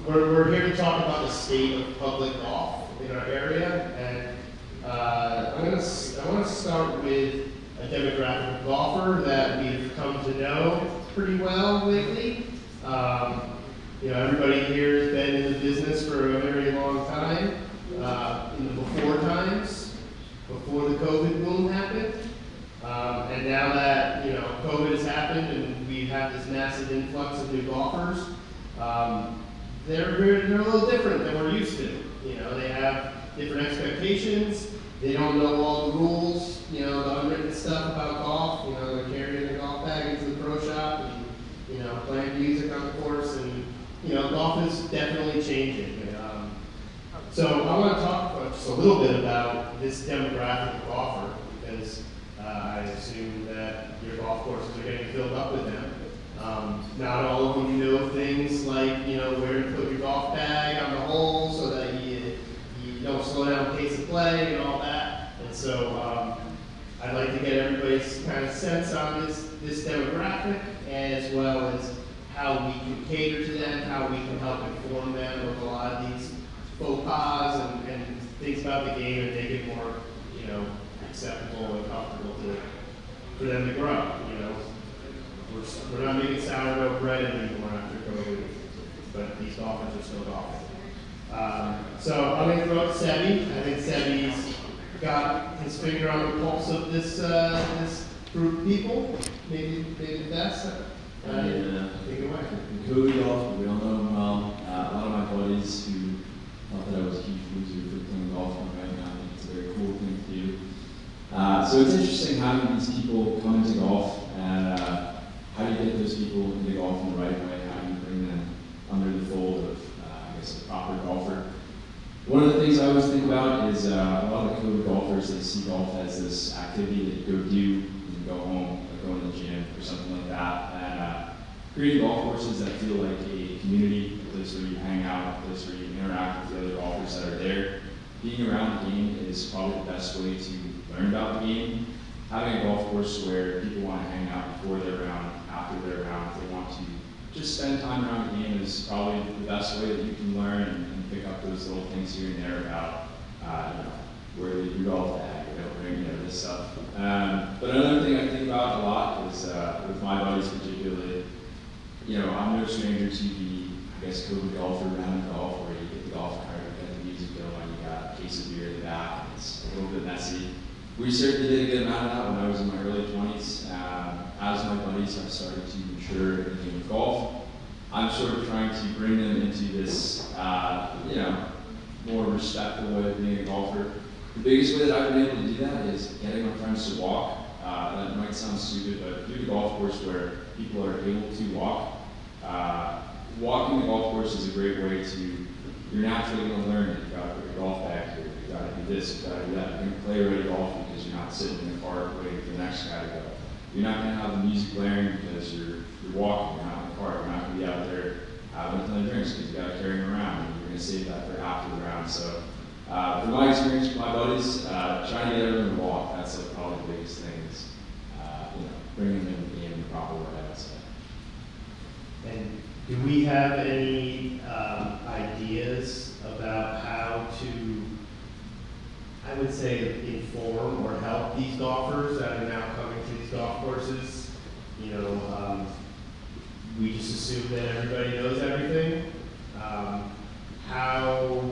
we're here to talk about the state of public golf in our area, and I want to start with a demographic of golfer that we've come to know pretty well lately. Everybody here has been in the business for a very long time. In the before times, before the COVID boom happened, and now that COVID has happened and we have this massive influx of new golfers, they're a little different than we're used to. They have different expectations. They don't know all the rules, the unwritten stuff about golf. They're carrying their golf bag into the pro shop and playing music on the course, and golf is definitely changing. So I want to talk just a little bit about this demographic of golfer, because I assume that your golf courses are getting filled up with them. Not all of them know things like where to put your golf bag on the hole so that you don't slow down the pace of play and all that. And so I'd like to get everybody's kind of sense on this demographic, as well as how we can cater to them, how we can help inform them of a lot of these faux pas and things about the game, and make it more acceptable and comfortable for them to grow. We're not making sourdough bread anymore after COVID, but these golfers are still golfing. So I'm going to throw it to Seve. I think Seve's got his finger on the pulse of this group of people. Maybe the best. Take it away. COVID golf, we all know him well. A lot of my buddies who thought that I was a huge loser for playing golf right now, I think it's a very cool thing to do. So it's interesting having these people come into golf, and how do you get those people into golf in the right way? How do you bring them under the fold of, a proper golfer? One of the things I always think about is a lot of the COVID golfers, they see golf as this activity that you go do, you go home, like go to the gym or something like that. And creating golf courses that feel like a community, a place where you hang out, a place where you interact with the other golfers that are there. Being around the game is probably the best way to learn about the game. Having a golf course where people want to hang out before they're around, after they're around, if they want to just spend time around the game, is probably the best way that you can learn and pick up those little things here and there about, where to leave your golf bag, this stuff. But another thing I think about a lot is, with my buddies particularly, I'm no stranger to the, COVID golfer around golf, where you get the golf cart, you got the music going, you got a case of beer in the back, and it's a little bit messy. We certainly did a good amount of that when I was in my early 20s. As my buddies have started to mature in the game of golf, I'm sort of trying to bring them into this, more respectful way of being a golfer. The biggest way that I've been able to do that is getting my friends to walk. That might sound stupid, but do the golf course where people are able to walk. Walking the golf course is a great way to, you're naturally going to learn that you've got to put your golf bag here, you've got to do this, you've got to do that. You're going to play ready golf because you're not sitting in the car waiting for the next guy to go. You're not going to have the music blaring because you're walking, you're not in the car, you're not going to be out there having a ton of drinks because you've got to carry them around, and you're going to save that for after the round. So, from my experience with my buddies, trying to get everyone to walk, that's probably the biggest thing is, bringing them in the game in the proper way, I would say. And do we have any ideas about how to, I would say, inform or help these golfers that are now coming to these golf courses? We just assume that everybody knows everything. How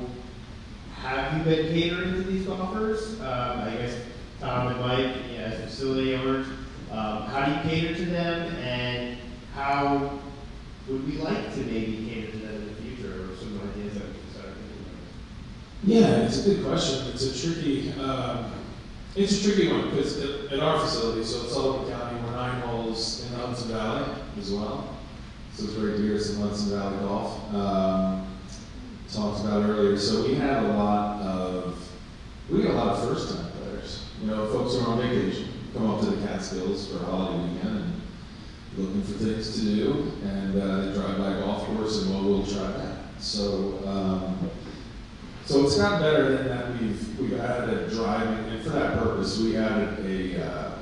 have you been catering to these golfers? I guess Tom and Mike, as facility owners, how do you cater to them, and how would we like to maybe cater to them in the future, or some ideas that we can start thinking about? Yeah, it's a good question. It's a tricky one, because at our facility, so it's Sullivan County, we're 9 holes in the Hudson Valley as well. So it's very dear to some Hudson Valley golf. Talked about earlier. So we got a lot of first-time players. Folks who are on vacation, come up to the Catskills for a holiday weekend and looking for things to do, and they drive by a golf course and we'll try that. So it's gotten better than that. We've added a driving, and for that purpose, we added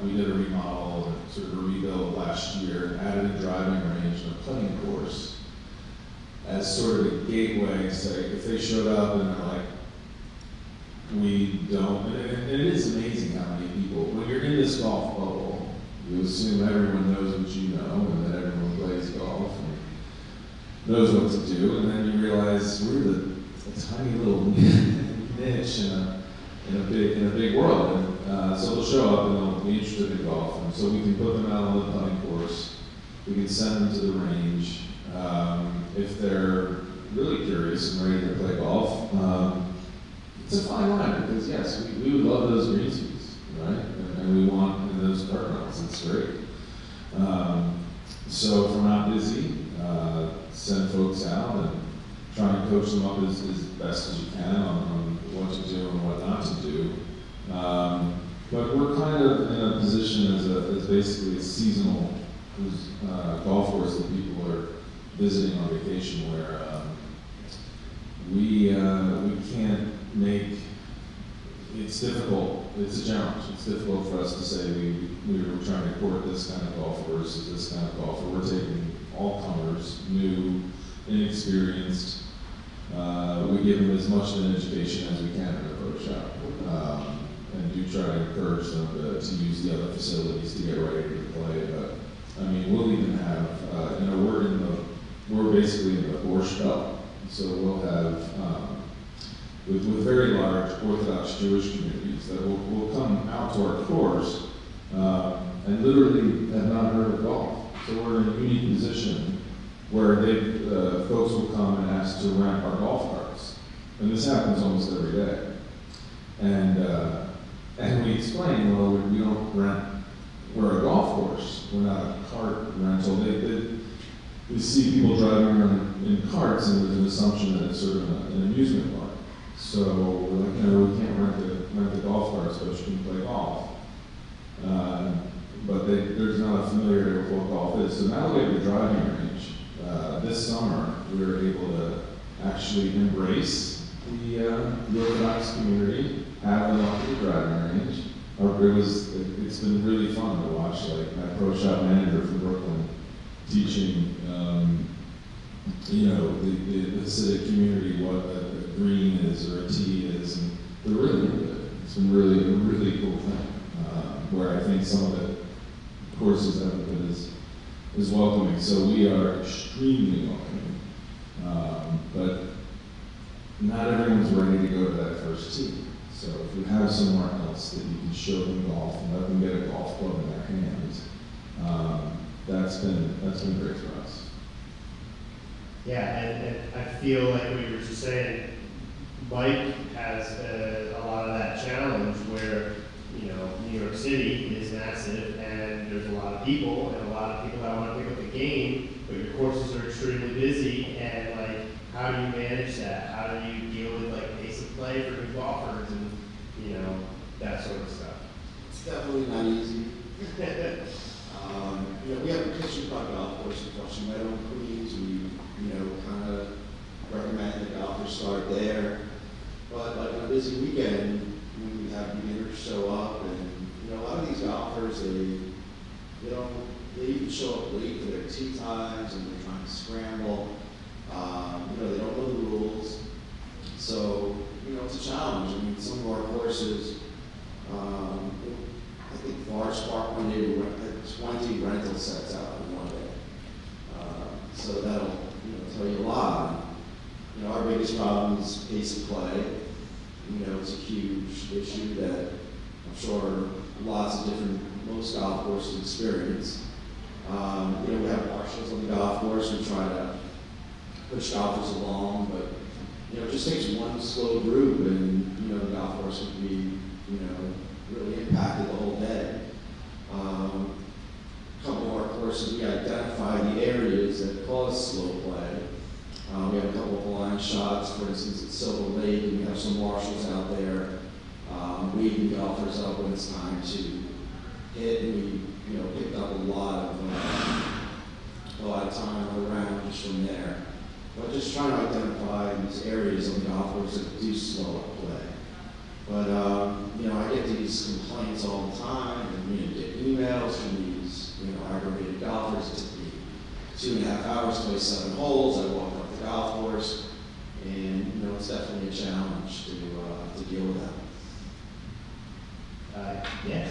we did a remodel and sort of a rebuild last year, and added a driving range and a putting course. as sort of a gateway to say, if they showed up and they're like, we don't, and it is amazing how many people, when you're in this golf bubble, you assume everyone knows what you know, and that everyone plays golf and knows what to do, and then you realize we're a tiny little niche in a big world, and so they'll show up and they'll be interested in golf, and so we can put them out on the putting course, we can send them to the range, if they're really curious and ready to play golf. It's a fine line, because yes, we would love those green tees, right? And we want in those cart runs, it's great. So if we're not busy, send folks out and try and coach them up as best as you can on what to do and what not to do. But we're kind of in a position as basically a seasonal golf course that people are visiting on vacation, where we can't make, it's difficult, it's a challenge. It's difficult for us to say we were trying to court this kind of golfer versus this kind of golfer. We're taking all comers, new, inexperienced. We give them as much of an education as we can in a pro shop, and do try to encourage them to use the other facilities to get ready to play. But I mean, we'll even have, we're basically in the Borscht Belt, so we'll have with very large Orthodox Jewish communities that will come out to our course and literally have not heard of golf. So we're in a unique position where folks will come and ask to rent our golf carts, and this happens almost every day. And we explain, well, we don't rent. We're a golf course. We're not a cart rental. We see people driving around in carts, and there's an assumption that it's sort of an amusement park. So we're like, we can't rent the golf carts, but you can play golf. But there's not a familiarity with what golf is. So now we have a driving range. This summer, we were able to actually embrace the Orthodox community, have them up to the driving range. It's been really fun to watch, like my pro shop manager from Brooklyn teaching, the Hasidic community what a green is or a tee is, and they're really good. It's been really a really cool thing, where I think some of the courses haven't been as welcoming. So we are extremely welcoming, but not everyone's ready to go to that first tee. So if you have somewhere else that you can show them golf and let them get a golf club in their hands, that's been great for us. Yeah, and I feel like what you were just saying, Mike has a lot of that challenge where, New York City is massive and there's a lot of people that want to pick up the game, but your courses are extremely busy, and like, how do you manage that? How do you deal with like pace of play for new golfers and, that sort of stuff? It's definitely not easy. We have a pitching club golf course in Flushing Meadow in Queens. We, kind of recommend that golfers start there. But like on a busy weekend, we have beginners show up, and a lot of these golfers, they even show up late for their tee times, and they're trying to scramble. They don't know the rules, so it's a challenge. I mean, some of our courses, I think Forest Park one day we had 20 rental sets out in one day. So that'll tell you a lot. Our biggest problem is pace of play. It's a huge issue that I'm sure most golf courses experience. We have marshals on the golf course. We try to push golfers along, but it just takes one slow group, and the golf course would be really impacted the whole day. A couple of our courses, we identify the areas that cause slow play. We have a couple of blind shots, for instance, at Silver Lake, and we have some marshals out there waving golfers up when it's time to hit, and we picked up a lot of time around just from there. But just trying to identify these areas on the golf course that do slow up play. But I get these complaints all the time, and get emails from these aggravated golfers. It took me 2.5 hours to play 7 holes. I walked up the golf course, and, you know, it's definitely a challenge to deal with that. Yes.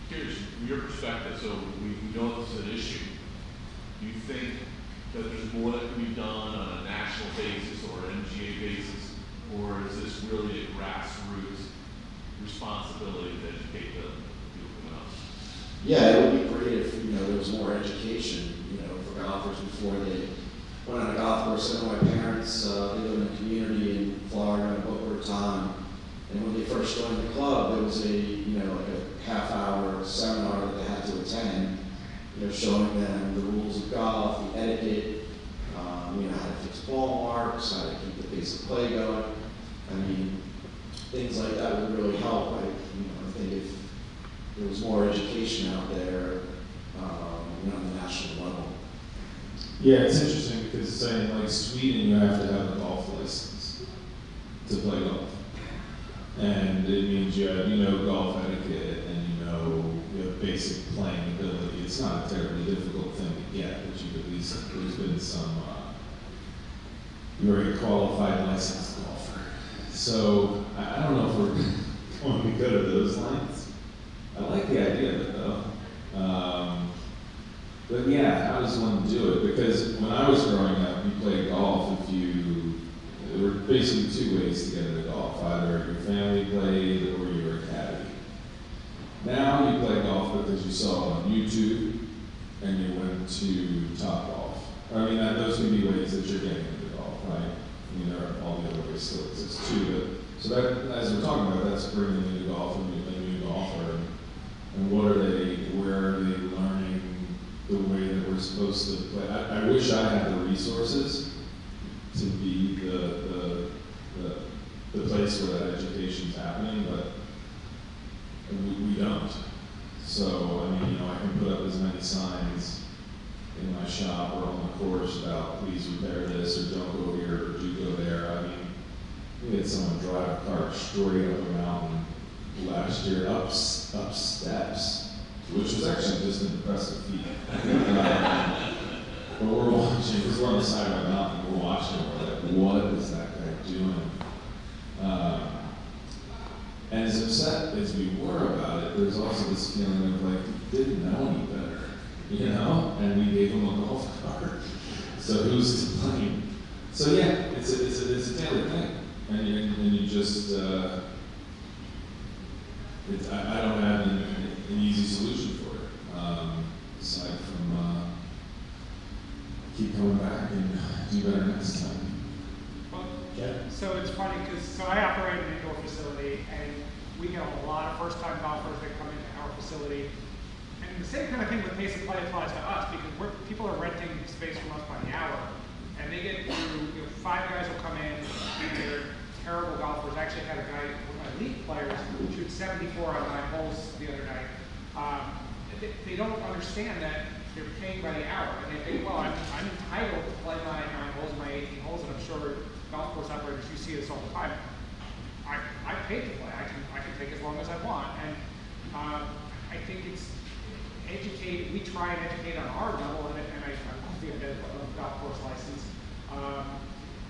Curious, from your perspective, so we know this is an issue. Do you think that there's more that can be done on a national basis or an NGA basis, or is this really a grassroots responsibility to educate the people coming up? Yeah, it would be great if, you know, there was more education, you know, for golfers before they went on a golf course. I know my parents, they live in a community in Florida in Boca Raton, and when they first joined the club, there was a, you know, like a half-hour seminar that they had to attend, you know, showing them the rules of golf, the etiquette, you know, how to fix ball marks, how to keep the pace of play going. I mean, things like that would really help. I think if there was more education out there, you know, on the national level. Yeah, it's interesting because saying like Sweden, you have to have a golf license to play golf. And it means you know golf etiquette and you have basic playing ability. It's not a terribly difficult thing to get, but you've at least, there's been some, you're a qualified licensed golfer. So I don't know if we're going to go to those lines. I like the idea of it though. But yeah, how does one do it? Because when I was growing up, you played golf there were basically two ways to get into golf. Either your family played or your academy. Now you play golf because you saw it on YouTube and you went to Top Golf. I mean, those can be ways that you're getting into golf, right? I mean, there are all the other ways still exist too. But, so that, as we're talking about, that's bringing into golf a new golfer. And where are they learning the way that we're supposed to play? I wish I had the resources to be the place where that education's happening, but we don't. So, I mean, you know, I can put up as many signs in my shop or on the course about please repair this or don't go here or do go there. I mean, we had someone drive a cart straight up a mountain last year, up steps, which was actually just an impressive feat. But we're watching, because we're on the side of a mountain, we're watching, we're like, what is that guy doing? And as upset as we were about it, there's also this feeling of like, we didn't know any better, you know? And we gave him a golf cart. So who's to blame? So yeah, it's a daily thing. And you just, I don't have an easy solution for it, aside from keep coming back and do better next time. Well, Yeah. so it's funny because I operate an indoor facility and we get a lot of first-time golfers that come into our facility. And the same kind of thing with pace of play applies to us because people are renting space from us by the hour. And they get through, 5 guys will come in and they're terrible golfers. I actually had a guy, one of my league players, shoot 74 on 9 holes the other night. They don't understand that they're paying by the hour. And they think, well, I'm entitled to play my 9 holes, my 18 holes, and I'm sure golf course operators, you see this all the time. I paid to play. I can take as long as I want. And I think it's educate. We try and educate on our level, and I love the idea of golf course license.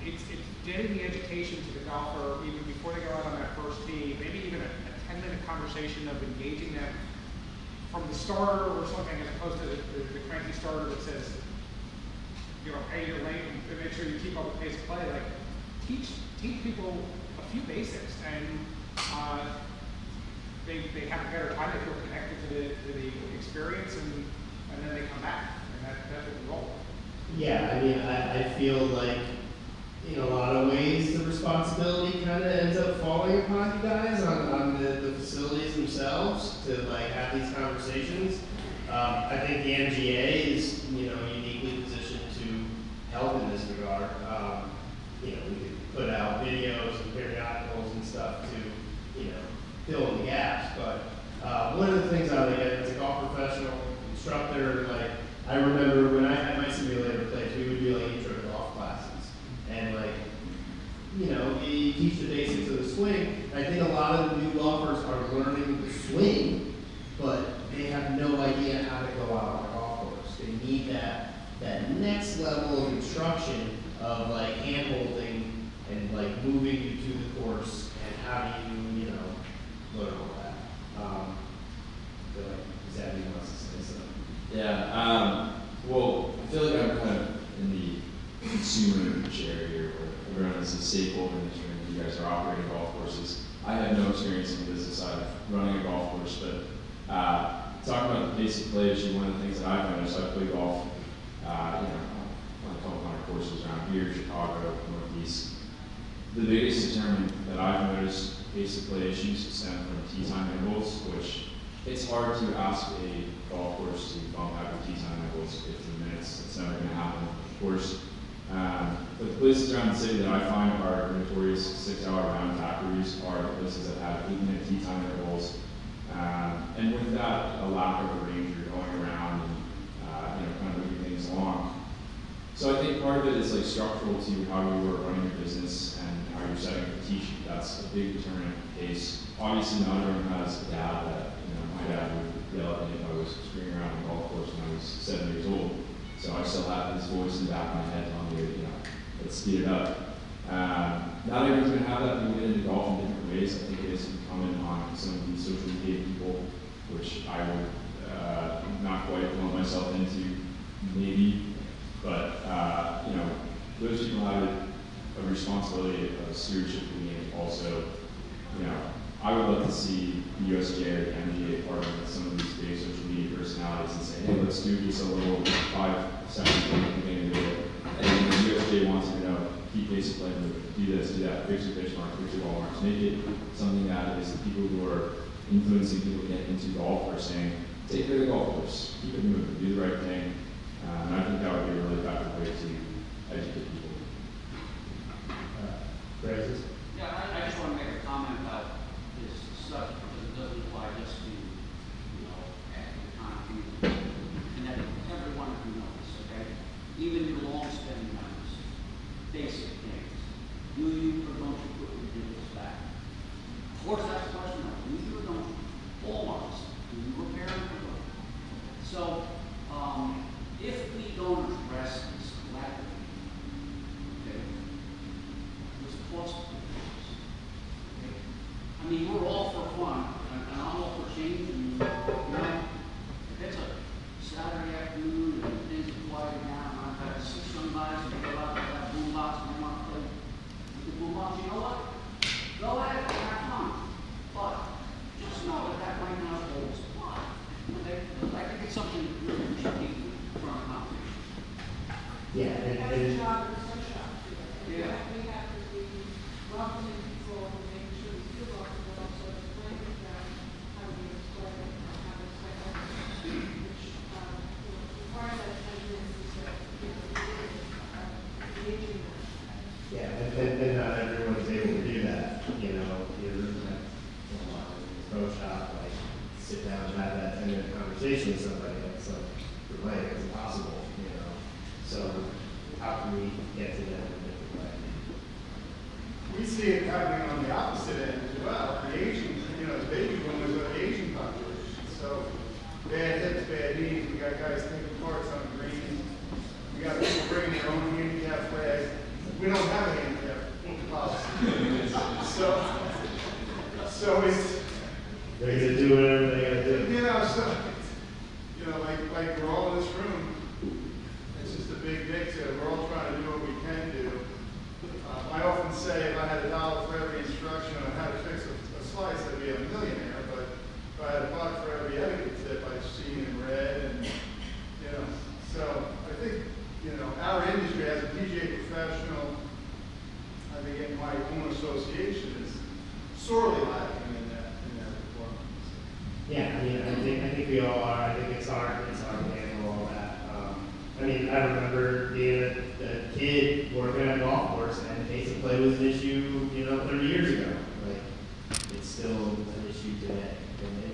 It's getting the education to the golfer even before they go out on that first tee. Maybe even a 10-minute conversation of engaging them from the starter or something, as opposed to the cranky starter that says, hey, you're late, and make sure you keep up with pace of play. Like, teach people a few basics, and they have a better time. They feel connected to the experience, and then they come back, and that's what we roll. Yeah, I mean, I feel like in a lot of ways the responsibility kind of ends up falling upon you guys on the facilities themselves to like have these conversations. I think the NGA is uniquely positioned to help in this regard. We could put out videos and periodicals and stuff to fill in the gaps. But one of the things I like as a golf professional instructor, like I remember when I had my simulator place, we would do like intro to golf classes. And you teach the basics of the swing. I think a lot of the new golfers are learning the swing, but they have no idea how to go out on a golf course. They need that next level of instruction of like hand holding and like moving you to the course and how do you, you know, learn all that. I feel like Seve wants to say something. Yeah, well, I feel like I'm kind of in the consumer chair here, where everyone is a stakeholder in this room. You guys are operating golf courses. I have no experience in the business side of running a golf course, but talking about the pace of play issue, one of the things that I've noticed, I play golf, on a couple hundred courses around here, Chicago, Northeast. The biggest determinant that I've noticed pace of play issues stem from tee time intervals, which it's hard to ask a golf course to bump out your tee time intervals 15 minutes. It's never going to happen, of course. But the places around the city that I find are notorious 6-hour round factories are the places that have 8-minute tee time intervals. And with that, a lack of a range, you're going around and kind of moving things along. So I think part of it is like structural to how you are running your business and how you're setting up the tee sheet. That's a big determinant of pace. Obviously, not everyone has a dad that, my dad would yell at me if I was screaming around the golf course when I was 7 years old. So I still have his voice in the back of my head telling me, let's speed it up. Not everyone's going to have that. People get into golf in different ways. I think it is incumbent on some of these social media people, which I would not quite lump myself into, maybe. But, those people have a responsibility of stewardship to me, and also, I would love to see the USGA or the NGCOA partner with some of these big social media personalities and say, hey, let's do just a little 5 seconds thing to do it. And then the USGA wants you to know, keep pace of play, do this, do that, fix your pitch marks, fix your ball marks, make it something that is the people who are influencing people to get into golf are saying, take care of the golf course, keep it moving, do the right thing. And I think that would be a really effective way to educate people. Francis? Yeah, I just want to make a comment about this subject, because it doesn't apply just to, active economy, and that every one of you knows, okay? Even your long-standing members, basic things. Do you or don't you put your bills back? Of course, that's a question of do you or don't you? Hallmarks, do you repair them or not? So, if we don't address this collectively, okay, there's a cost to this. Okay? I mean, we're all for fun, and I'm all for change, and, if it's a Saturday afternoon and things are quiet down, and I've got 6 young guys and go out with that boom box and they want to play with the boom box, you know what? Go ahead, have fun. But just know that might not always apply. Okay? I think it's something that really we should keep from our conversation. Yeah, Every job is a shop. Yeah. We have to be welcoming people and making sure we feel welcome, but also explaining them how to explain it and how to explain it. Which, part of that is that, engaging them. yeah, and not everyone's able to do that, you're at a pro shop, like, sit down and have that 10-minute conversation with somebody, that's like, for Mike, it's impossible, So, how can we get to that in a different way? We see it happening on the opposite end as well. The Asian, the baby boomers are the Asian population. So bad hips, bad knees. We got guys taking parts on the green. We got people bringing their own handicap flag. We don't have a handicap policy. So it's They're gonna do whatever they gotta do. like we're all in this room. It's just a big mix here. We're all trying to do what we can do. I often say if I had $1 for every instruction on how to fix a slice, I'd be a millionaire. But if I had $1 for every etiquette tip, I'd see in red. And so I think our industry as a PGA professional, I think in my own association is sorely lacking in that performance. Yeah, I think we all are. I think it's hard to handle all that. I remember being a kid working at a golf course, and pace of play was an issue, 30 years ago. Like, it's still an issue today,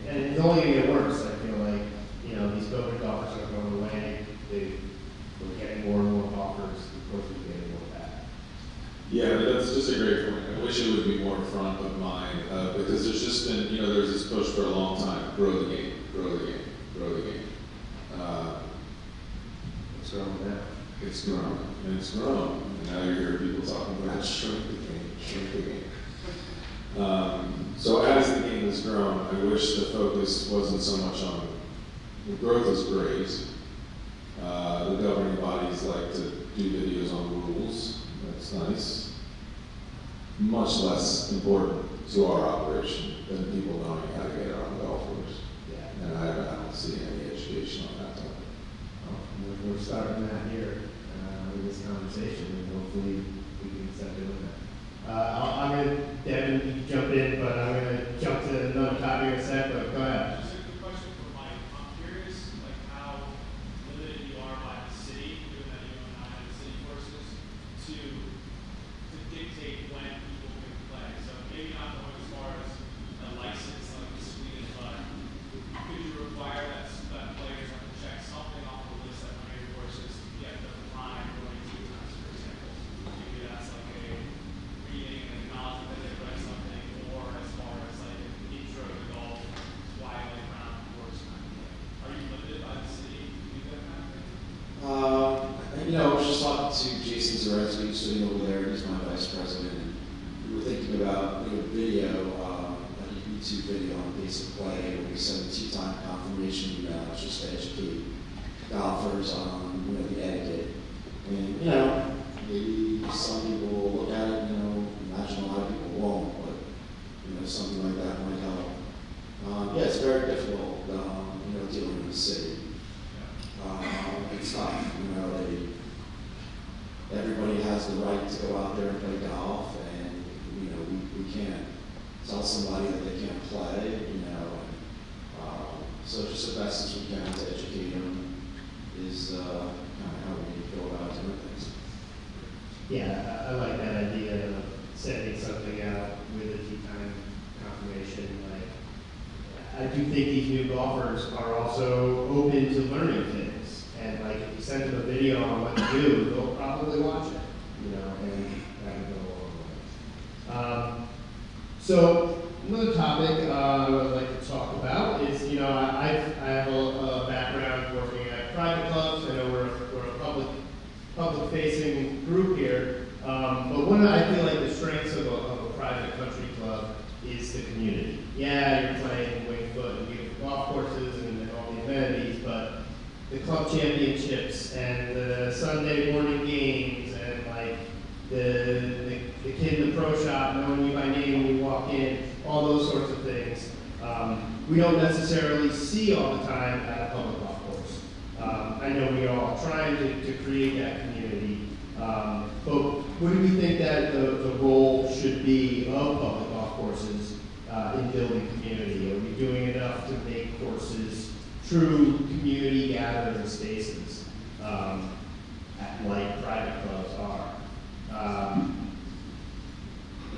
and it's only gonna get worse. I feel like, these COVID golfers are going away. We're getting more and more golfers. Of course, we're getting more bad. Yeah, that's just a great point. I wish it would be more in front of mind, because there's just been, there's this push for a long time, grow the game, grow the game, grow the game. What's wrong with that? It's grown, and it's grown. And now you hear people talking about shrink the game. So as the game has grown, I wish the focus wasn't so much on, the growth is great. The governing bodies like to do videos on rules, that's nice. Much less important to our operation than people knowing how to get around the golf course. Yeah. And I don't see any education on that topic. We're starting that here with this conversation, and hopefully we can start doing that. I'm going to, Devin, you jump in, but I'm going to jump to another topic in a sec, but go ahead. Just a quick question for Mike. I'm curious, like, how limited you are by the city, given that you don't have the city forces, to dictate when people can play. So maybe not going as far as a license like the Sweden, but could you require that players have to check something off the list that one forces to get the time going to times, for example? Maybe that's like a reading and acknowledging that they read something, or as far as like an intro to golf, twilight round course kind of thing. Are you limited by the city to do that kind of thing? I was just talking to Jason Zaretsky, sitting over there, he's my vice president, and we were thinking about doing a video, like a YouTube video on basic play, where we send a 2-time confirmation emails just to educate golfers on, the etiquette. And, maybe some people will look at it, imagine a lot of people won't, but, something like that might help. Yeah, it's very difficult, dealing with the city. It's tough, everybody has the right to go out there and play golf, and, we can't tell somebody that they can't play, so just the best as we can to educate them is kind of how we go about doing things. Yeah, I like that idea of sending something out with a tea-time confirmation. Like, I do think these new golfers are also open to learning things, and like if you send them a video on what to do, they'll probably watch it, and that would go a long way. So another topic I would like to talk about is, I have a background working at private clubs. I know we're a public-facing group here, but one of I feel like the strengths of a private country club is the community. Yeah, you're playing Wingfoot and beautiful golf courses and all the amenities, but the club championships and the Sunday morning games and like the kid in the pro shop knowing you by name when you walk in, all those sorts of things, we don't necessarily see all the time at a public golf course. I know we are all trying to create that community, but what do we think that the role should be of public golf courses in building community? Are we doing enough to make courses true community gathering spaces, like private clubs are?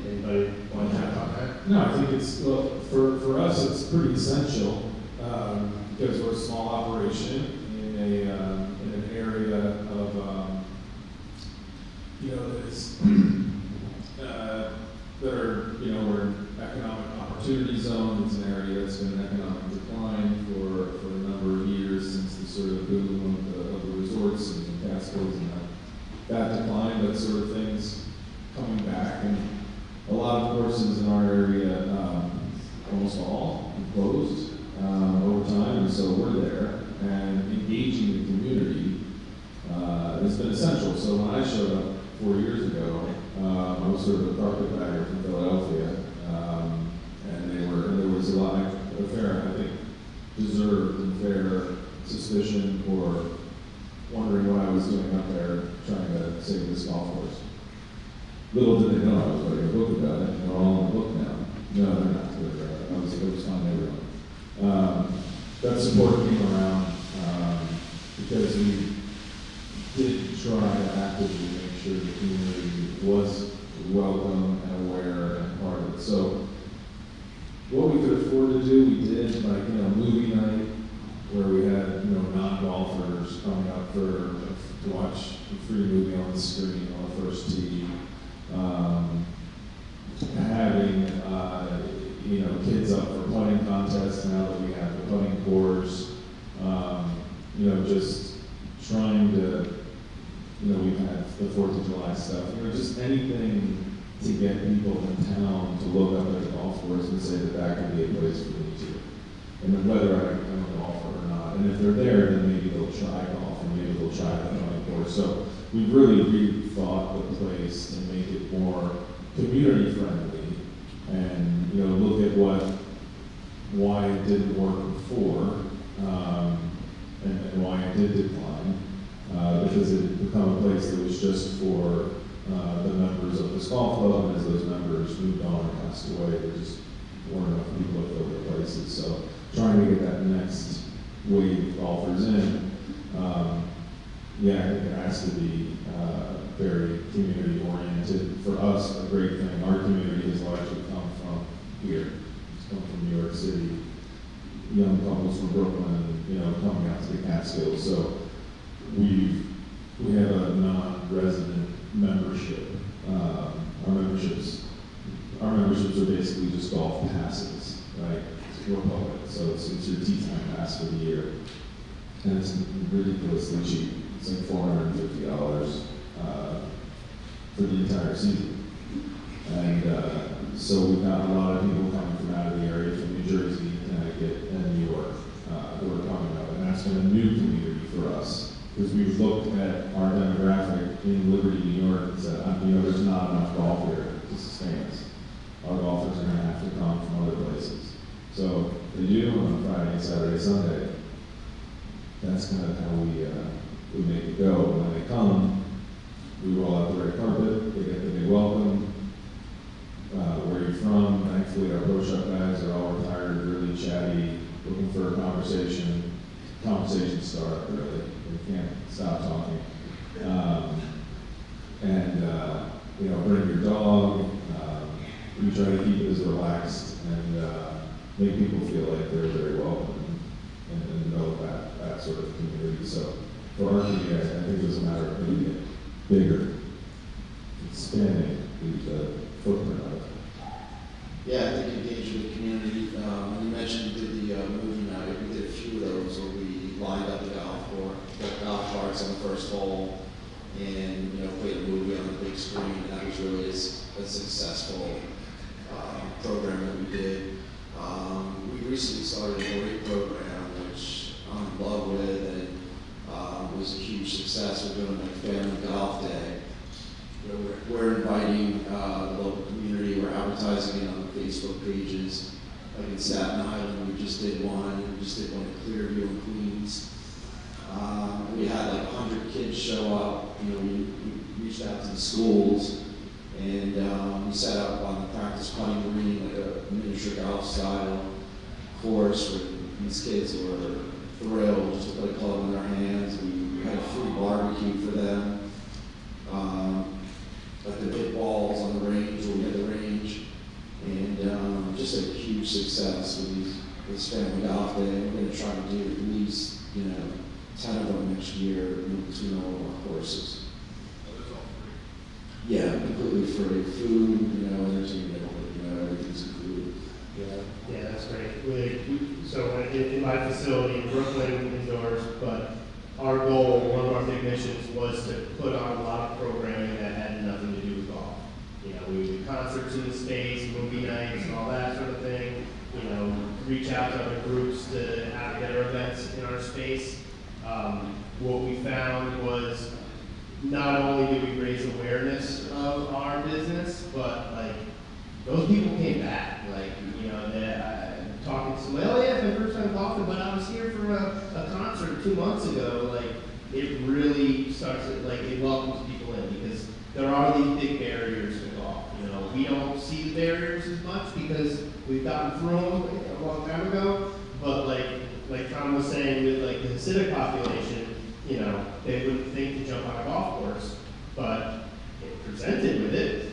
Anybody want to talk about that? No, I think it's, for us, it's pretty essential, because we're a small operation in an area of, that is, that are, we're an economic opportunity zone. It's an area that's been in economic decline for a number of years since the sort of boom of the resorts and the Catskills and that decline, that sort of things coming back. And a lot of courses in our area, almost all, closed over time, and so we're there. And engaging the community has been essential. So when I showed up 4 years ago, I was sort of a carpetbagger from Philadelphia, and there was a lot of fair, I think, deserved and fair suspicion or wondering what I was doing up there trying to save this golf course. Little did they know I was writing a book about it, and they're all in the book now. No, they're not. It was fun, everyone. That support came around because we did try to actively make sure the community was welcome and aware and part of it. So what we could afford to do, we did, like, movie night, where we had, non-golfers coming up to watch a free movie on the screen on the first tee. Having, kids up for putting contests now that we have the putting course. Just trying to, we've had the 4th of July stuff, just anything to get people in town to look up at the golf course and say that that can be a place for me too. And then whether I'm a golfer or not, and if they're there, then maybe they'll try golf, or maybe they'll try the golf course. So we really rethought the place to make it more community friendly, and look at why it didn't work before, and why it did decline, because it had become a place that was just for the members of this golf club, and as those members moved on and passed away, there just weren't enough people to fill their places. So trying to get that next wave of golfers in, I think it has to be very community oriented. For us, a great thing, our community has largely come from here. It's come from New York City, young couples from Brooklyn, coming out to the Catskills. So we have a non-resident membership. Our memberships are basically just golf passes, right? It's public, so it's your tee time pass for the year, and it's ridiculously cheap. It's like $450 for the entire season, and so we've got a lot of people coming from out of the area, from New Jersey, Connecticut, and New York, who are coming up, and that's been a new community for us. Because we've looked at our demographic in Liberty, New York, and said, there's not enough golf here to sustain us. Our golfers are going to have to come from other places. So they do on Friday, Saturday, Sunday. That's kind of how we make it go. When they come, we roll out the red carpet, they get the big welcome. Where are you from? Thankfully, our pro shop guys are all retired, really chatty, looking for a conversation. Conversation start, really. They can't stop talking. Bring your dog. We try to keep it as relaxed and make people feel like they're very welcome and develop that sort of community. So for our community, I think it was a matter of making it bigger, expanding the footprint of it. Yeah, I think engage with the community. You mentioned you did the movie night. We did a few of those where we lined up the golf carts on the first hole, and played a movie on the big screen. And that was really a successful program that we did. We recently started a great program, which I'm in love with, and was a huge success. We're doing a family golf day. We're inviting the local community. We're advertising it on the Facebook pages. Like in Staten Island, we just did one. We just did one in Clearview in Queens. We had like 100 kids show up. We reached out to the schools, and we set up on the practice putting green, like a miniature golf style course where these kids were thrilled just to put a club in their hands. We had a free barbecue for them. Like the big balls on the range, where we had the range, and just a huge success with this family golf day. We're going to try to do at least 10 of them next year between all of our courses. Yeah, completely free. Food, entertainment, everything's included. Yeah, that's great. So in my facility in Brooklyn indoors, but our goal, one of our big missions, was to put on a lot of programming that had nothing to do with golf. We would do concerts in the space, movie nights, and all that sort of thing. Reach out to other groups to have better events in our space. What we found was not only did we raise awareness of our business, but those people came back. Talking to somebody, oh yeah, it's my first time golfing, but I was here for a concert 2 months ago. It really starts it welcomes people in, because there are these big barriers to golf. We don't see the barriers as much because we've gotten through them a long time ago. But like Tom was saying, with the Hasidic population, they wouldn't think to jump on a golf course, but if presented with it,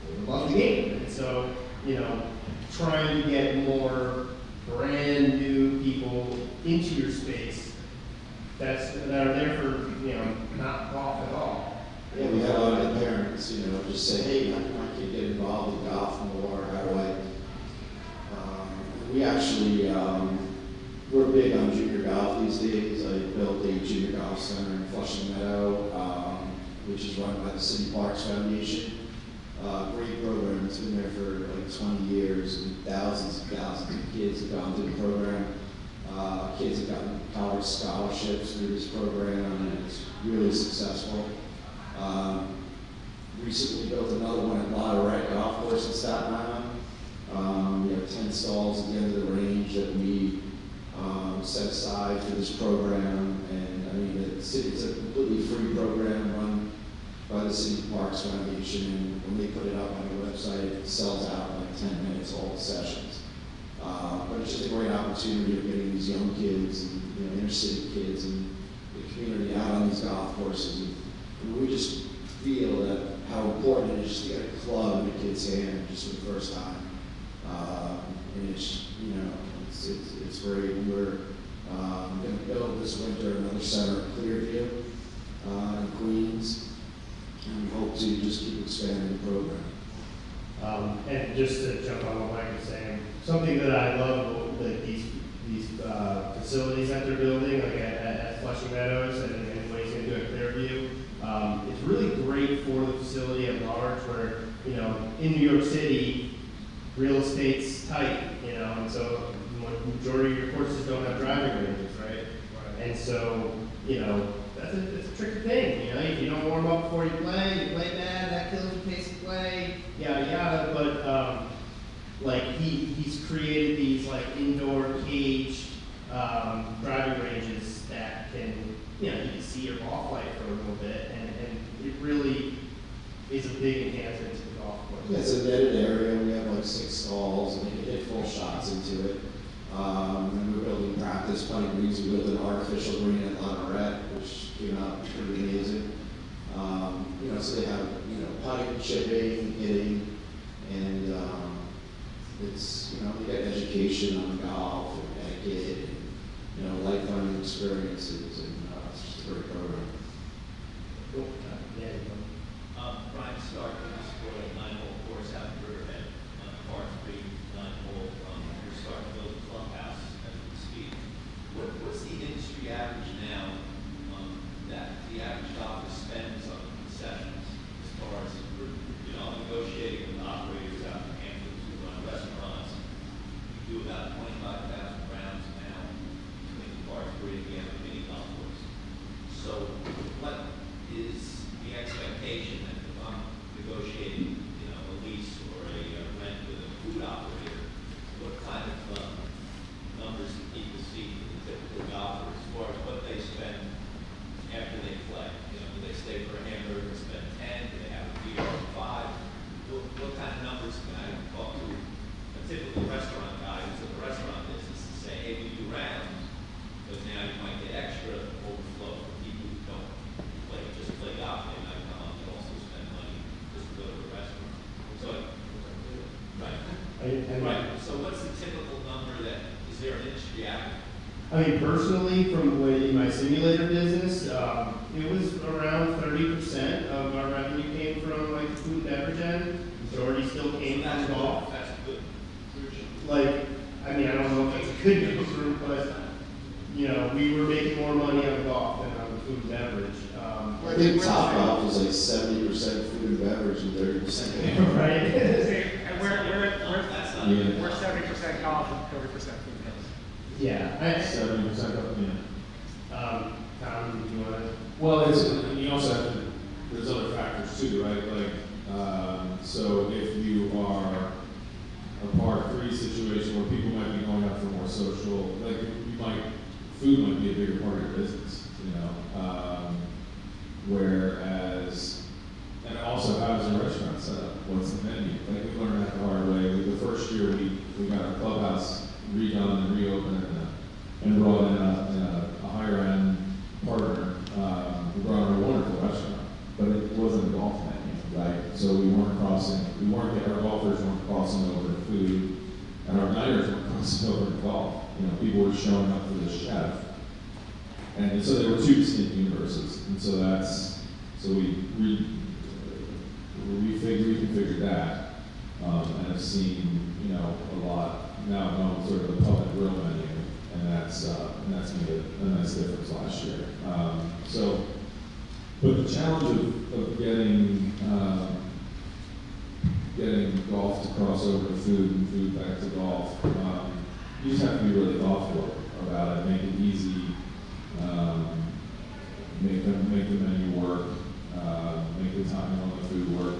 they would love the game. And so, trying to get more brand new people into your space that are there for, not golf at all. Yeah, we had a lot of parents, just say, hey, how can my kid get involved in golf more? How do I? We actually, we're big on junior golf these days. I built a junior golf center in Flushing Meadow. which is run by the City Parks Foundation. Great program. It's been there for like 20 years, and thousands of kids have gone through the program. Kids have gotten college scholarships through this program, and it's really successful. Recently built another one at Lottery Golf Course in Staten Island. We have 10 stalls at the end of the range that we set aside for this program, and I mean it's a completely free program run by the City Parks Foundation, and when they put it up on the website, it sells out in like 10 minutes, all the sessions. But it's just a great opportunity of getting these young kids and inner city kids and the community out on these golf courses. And we just feel that how important it is to get a club in a kid's hand just for the first time. And it's it's great. We're going to build this winter another center at Clearview in Queens, and we hope to just keep expanding the program. And just to jump on what Mike was saying, something that I love, like these facilities that they're building, like at Flushing Meadows and what he's going to do at Clearview, it's really great for the facility at large. Where in New York City, real estate's tight, and so the majority of your courses don't have driving ranges, right? And so that's a tricky thing. If you don't warm up before you play bad, that kills your pace of play, yada yada. But like he's created these like indoor caged driving ranges that can you can see your golf light for a little bit, and it really is a big enhancement to the golf course. Yeah, it's a netted area. We have like 6 stalls, and you can hit full shots into it. And we're building practice putting greens. We built an artificial green at Lottery, which came out pretty amazing. So they have putting, chipping, hitting, and it's you get education on golf and etiquette, and life-learning experiences, and it's just a great program. Cool. Yeah. Brian Stark, this for a 9-hole course out in Riverhead on Park Street, 9-hole. We're starting to build a clubhouse as we speak. What's the industry average now that the average golfer spends on concessions as far as negotiating with operators out in Hampton who run restaurants? We do about 25,000 rounds now between the Park 3 and the mini golf course. So what is the expectation that if I'm negotiating, a lease or a rent with a food operator, what kind of numbers do people see for the typical golfer as far as what they spend after they play? Do they stay for a hamburger and spend 10? Do they have a beer or 5? What kind of numbers can I talk to a typical restaurant guy who's in the restaurant business and say, hey, we do rounds, but now you might get extra overflow for people who don't just play golf. They might come up and also spend money just to go to the restaurant. So, right. So what's the typical number is there an industry average? I mean, personally, from in my simulator business, it was around 30% of our revenue came from like the food and beverage end. The majority still came from golf. That's good. I don't know if that's a good number, but we were making more money on golf than on the food and beverage. I think Top Golf is like 70% food and beverage and 30% Right. And That's not we're 70% golf and 30% food. Yeah. 70% of Tom, do you want to? Well, you also have to. There's other factors too, right? So if you are a Par 3 situation where people might be going out for more social, food might be a bigger part of your business, whereas, and also how is your restaurant set up? What's the menu? We learned that the hard way. The first year we got our clubhouse redone and reopened and brought in a higher end partner. We brought in a wonderful restaurant, but it wasn't a golf menu, right? So our golfers weren't crossing over to food, and our diners weren't crossing over to golf. People were showing up for the chef. And so there were 2 distinct universes. And so we reconfigured that, and have seen, a lot now known sort of the public grill menu, and that's made a nice difference last year. So But the challenge of getting golf to cross over to food and food back to golf, you just have to be really thoughtful about it, make it easy, make the menu work, make the timing on the food work,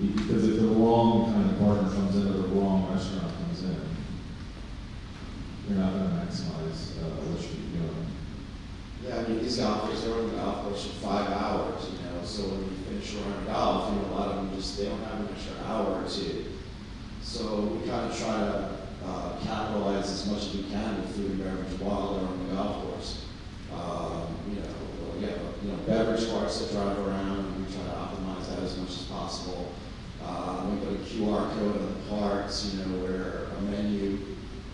because if the wrong kind of partner comes in or the wrong restaurant comes in, you're not going to maximize what you're doing. Yeah, I mean, these golfers, they're on the golf course for 5 hours, so when you finish your round of golf, a lot of them they don't have an extra hour or two. So we kind of try to capitalize as much as we can with food and beverage while they're on the golf course. We have beverage carts that drive around, and we try to optimize that as much as possible. We put a QR code on the carts, where a menu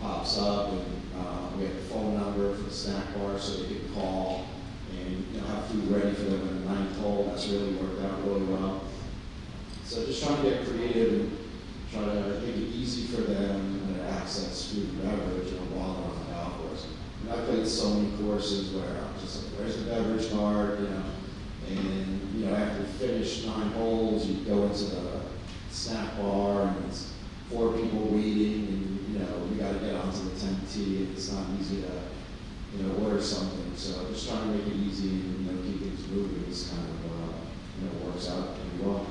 pops up, and we have a phone number for the snack bar so they can call and have food ready for them in the 9th hole. That's really worked out really well. So just trying to get creative and try to make it easy for them to access food and beverage while they're on the golf course. And I've played so many courses where I'm just like, where's the beverage card, and after you finish 9 holes, you go into the snack bar and it's 4 people waiting, and we got to get onto the 10th tee, and it's not easy to order something. So just trying to make it easy and keep things moving is kind of works out pretty well.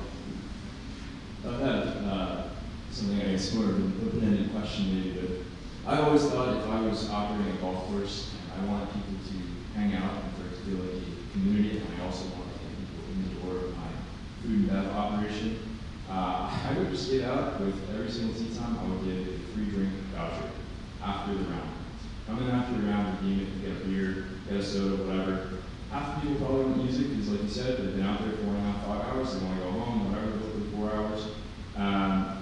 I've had something I guess more of an open-ended question maybe, but I always thought if I was operating a golf course, I wanted people to hang out and for it to feel like a community, and I also wanted to get people in the door of my food and bev operation. I would just get out with every single tee time. I would get a free drink voucher after the round. Come in after the round, redeem it, get a beer, get a soda, whatever. Half the people probably won't use it because, like you said, they've been out there 4.5, 5 hours. They want to go home, whatever, hopefully 4 hours.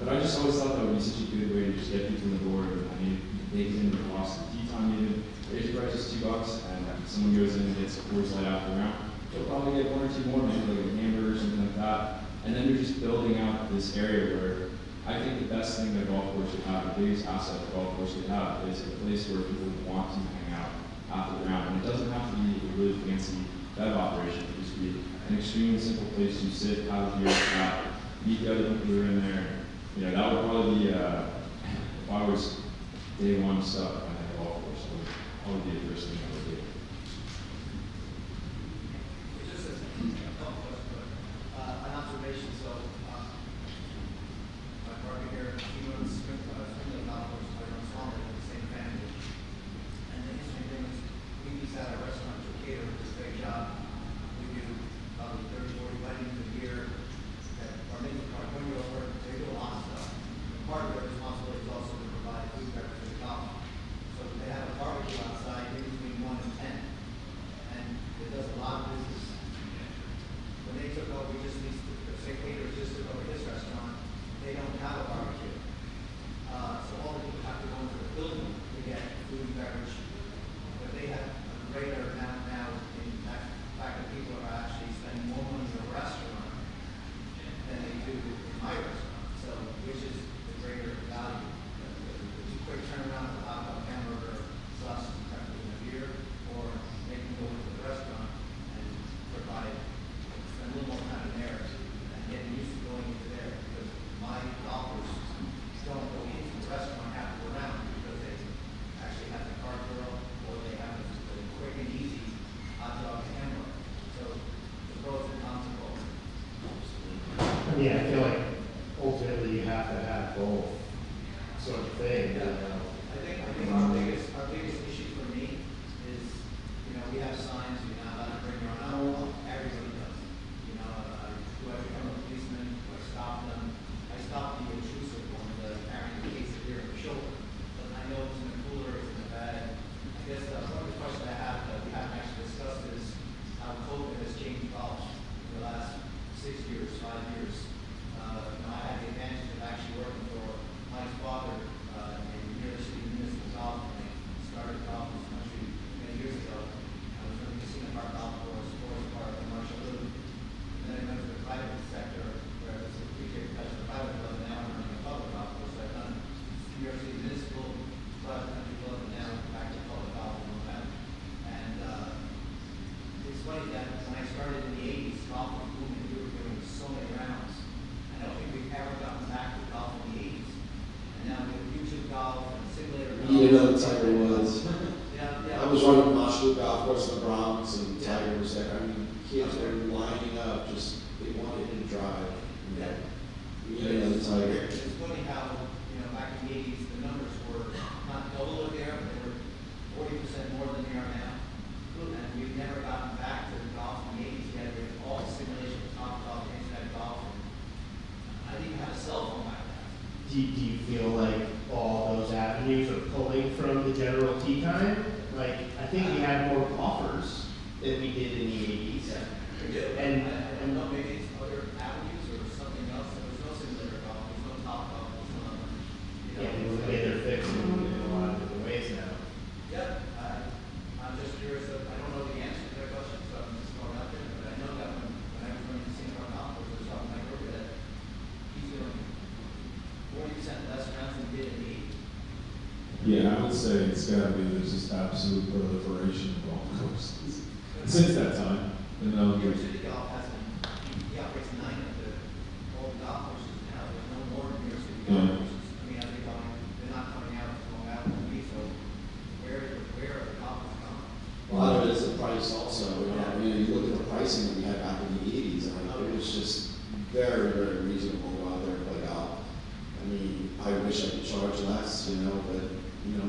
But I just always thought that would be such a good way to just get people in the door. I mean, they in the cost of the tee time even. Raise the price is $2, and if someone goes in and gets a Coors Light after the round, they'll probably get 1 or 2 more, maybe like a hamburger or something like that. And then you're just building out this area where I think the best thing that a golf course should have, the biggest asset a golf course should have, is a place where people want to hang out after the round. And it doesn't have to be a really fancy bev operation. It could just be an extremely simple place to sit, have a beer, chat, meet the other people who are in there. That would probably be, if I was day one stuff at a golf course, that would probably be the first thing I would do. Just a couple questions, an observation. So, my partner here, he runs Springfield Golf Course, I run Swampy, the same family. And the interesting thing is, we used to have a restaurant to cater with this great job. We do probably 30, 40 weddings a year that are making California over. They do a lot of stuff. And part of their responsibility is also to provide food, beverage, and golf. So they have a barbecue outside, maybe between 1 and 10. And it does a lot of business. When they took over, we just leased, say caterers just took over his restaurant, they don't have a barbecue. So all the people have to go into the building to get food and beverage. But they have a greater amount now in that fact that people are actually spending more money in the restaurant than they do in my restaurant. So which is the greater value? The quick turnaround of a hot dog, hamburger, sausage, and a beer, or they can go into the restaurant and provide spend a little more time in there and get used to going into there, because my golfers don't go into the restaurant half the round because they actually have the cart girl or they have the quick and easy hot dog and hamburger. So the pros and cons of both. I feel like ultimately you have to have both sort of thing. I think our biggest issue for me is, we have signs, you're not allowed to bring your own alcohol. Everybody does. Do I become a policeman? Do I stop them? I stop the intrusive one, the carrying the case of beer on the shoulder. But I know it's in the cooler, it's in the bag. I guess the other question I have that we haven't actually discussed is how COVID has changed golf in the last 6 years, 5 years. I had the advantage of actually working for Mike's father in New York City Municipal Golf, and they started golf in this country many years ago. I was running Casino Park Golf Course, Forest Park, you know Tiger Woods. Yeah, I was running Moshlu Golf Course in the Bronx, and Tiger was there. I mean, kids were lining up, just, they wanted him to drive. Yeah. You know the Tiger. It's funny how, back in the eighties, the numbers were not double what they are, but they were 40% more than they are now. And we've never gotten back to the golf in the eighties yet. We had all simulation, top golf, internet golf. I didn't even have a cell phone back then. Do you feel like all those avenues are pulling from the general tee time? Like, I think we had more golfers than we did in the eighties. We do. And- I don't know, maybe it's other avenues or something else. There was no simulator golf, there was no top golf, there was no, Yeah, people have made their fix in a lot of different ways now. Yeah, I'm just curious, I don't know the answer to that question, so I'm just throwing it out there, but I know that when I was running the St. Paul golf course, there's something like over that, he's doing 40% less rounds than he did in the eighties. Yeah, I would say it's gotta be, there's just absolute proliferation of golf courses. Since that time, New York City Golf has, he operates 9 of the old golf courses now, there's no more New York City golf Yeah. courses. I mean, they're not coming out to Long Island, so where are the golfers coming? A lot of it is the price also. You look at the pricing that we had back in the eighties, and it was just very, very reasonable to go out there and play golf. I mean, I wish I could charge less, but,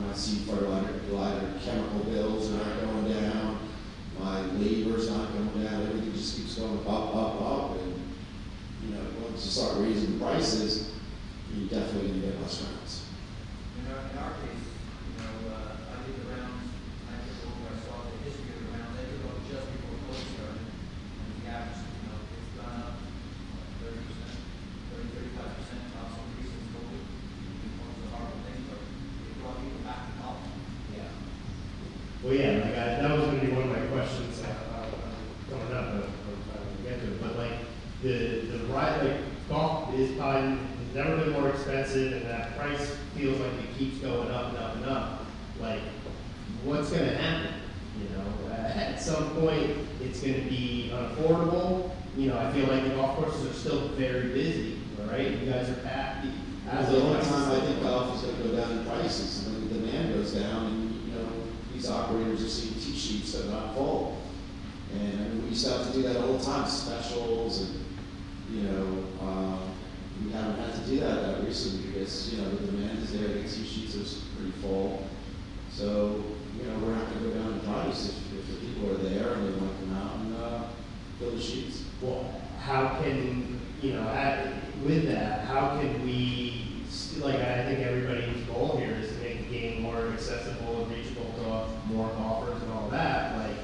my seed fertilizer, chemical bills are not going down, my labor's not going down, everything just keeps going up, and, once you start raising the prices, you definitely gonna get less rounds. In our case, I did the rounds, I took over, I saw the history of the rounds, I took over just before COVID started, and the average, it's gone up 30%, 35% off some recent COVID. It was a horrible thing, but it brought people back to golf. Yeah. Well, yeah, like that was gonna be one of my questions coming up, we'll get to it, but like, the ride, like, golf is probably, has never been more expensive, and that price feels like it keeps going up and up and up. Like, what's gonna happen? At some point, it's gonna be unaffordable. I feel like the golf courses are still very busy, all right? You guys are packed. That's the only time I think golf is gonna go down in prices, when the demand goes down, and, these operators are seeing tee sheets that are not full. And, we used to have to do that all the time, specials, and, we haven't had to do that recently, because, the demand is there, the tee sheets are pretty full. So, we're not gonna go down in price if the people are there and they want to come out and, fill the sheets. Well, how can, with that, how can we, I think everybody's goal here is to make the game more accessible and reachable to more golfers and all that. Like,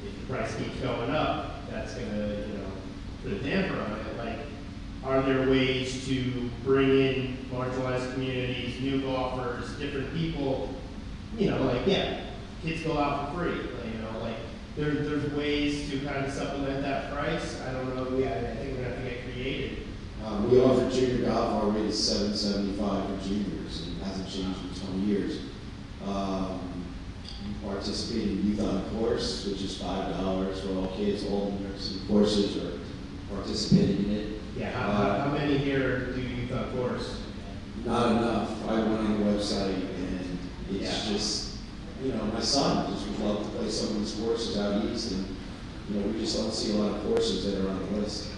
if the price keeps going up, that's gonna, put a damper on it. Like, are there ways to bring in marginalized communities, new golfers, different people? Kids go out for free. There's ways to kind of supplement that price. I don't know. I think we're gonna have to get creative. We offer junior golf, our rate is $7.75 for juniors, and it hasn't changed in 20 years. We participate in Youth on Course, which is $5 for all kids, all New York City courses are participating in it. Yeah, how many here do Youth on Course? Not enough. I went on the website, and it's just, my son just would love to play some of these courses out east, and, we just don't see a lot of courses that are on the list.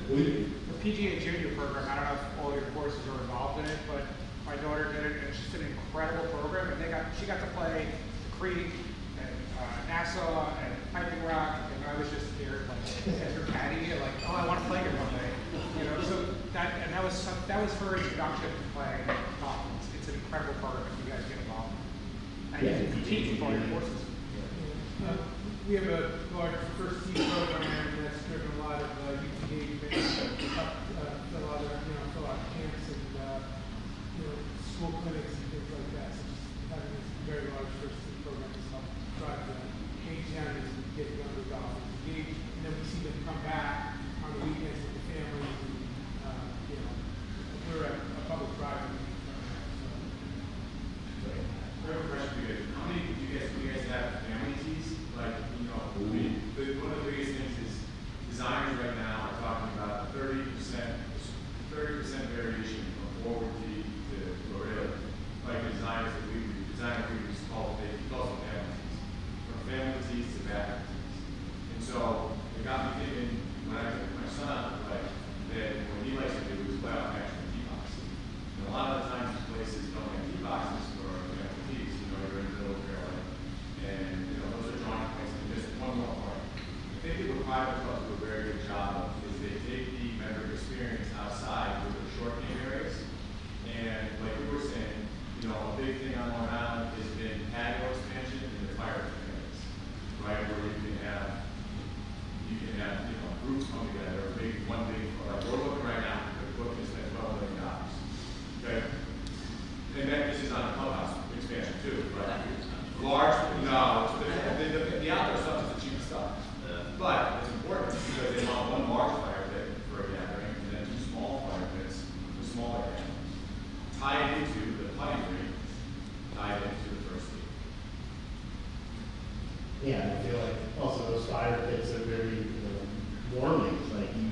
The PGA Junior program, I don't know if all your courses are involved in it, but my daughter did it, and it's just an incredible program, and she got to play Creek and Nassau and Piping Rock, and I was just here as her caddy, I want to play here one day. So that was her introduction to playing golf. It's an incredible program if you guys get involved. And you can teach with all your courses. We have a large first team program that's driven a lot of youth engagement, fill out camps and school clinics and things like that. So just having this very large first team program has helped drive the age down and get younger golfers engaged. And then we see them come back on the weekends with the families. And, we're a public private program. I have a question for you guys. How many do you guys have family tees? One of the biggest things is designers right now are talking about 30% variation on Long Island has been patio expansion and the fire areas, right, where you can have, you know, groups come together, maybe one big, like, we're looking right now, the book is at $12 million, okay? And that, this is on a clubhouse expansion too, right? Large, no, the outdoor stuff is the cheap stuff. But it's important because they want one large fire pit for a gathering and then two small fire pits for smaller gatherings. Tie it into the putting green, tie it into the first tee. Yeah, I feel like also those fire pits are very, warming, like I'm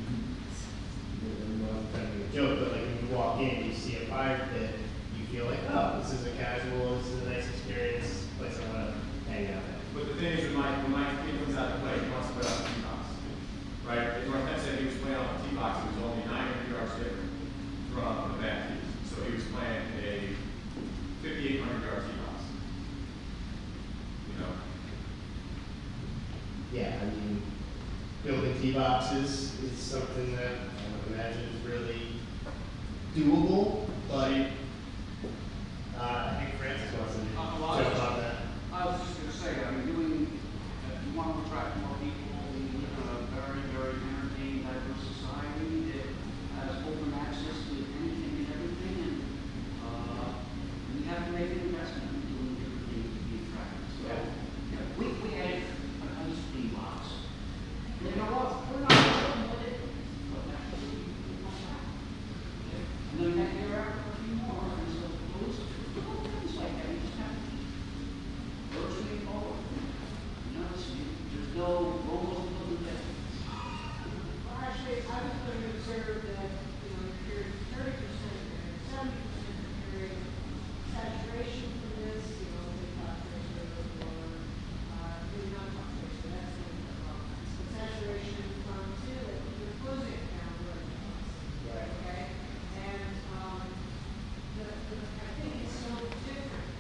not trying to make a joke, but like when you walk in, you see a fire pit, you feel like, oh, this is a casual, this is a nice experience, place I want to hang out at. But the thing is, when my kid comes out to play, he wants to play on the tee box. Right? At North Penn said he was playing on the tee box, it was only 900 yards different from the back tees. So he was playing a 5,800 yard tee box. You know? Yeah, I mean, building tee boxes is something that I would imagine is really doable, but I think Francis wants to jump on that. I was just gonna say, I mean, if you want to attract more people, we live in a very, very entertaining, diverse society that has open access to anything and everything, and we have to make an investment in doing different things to be attractive. So, yeah, we added a nice theme box. You know what, we're not done with it, but that's what we want. And then next year after a few more, and so those things like that, you just have to virtually forward. You know, there's no almost nothing there. Well, actually, I was going to observe that, if you're 30% or 70% period saturation from this, the top ratio or, maybe not top ratio, that's the wrong. But saturation from two, that you're closing it down really fast. Right. Okay? And, I think it's so different.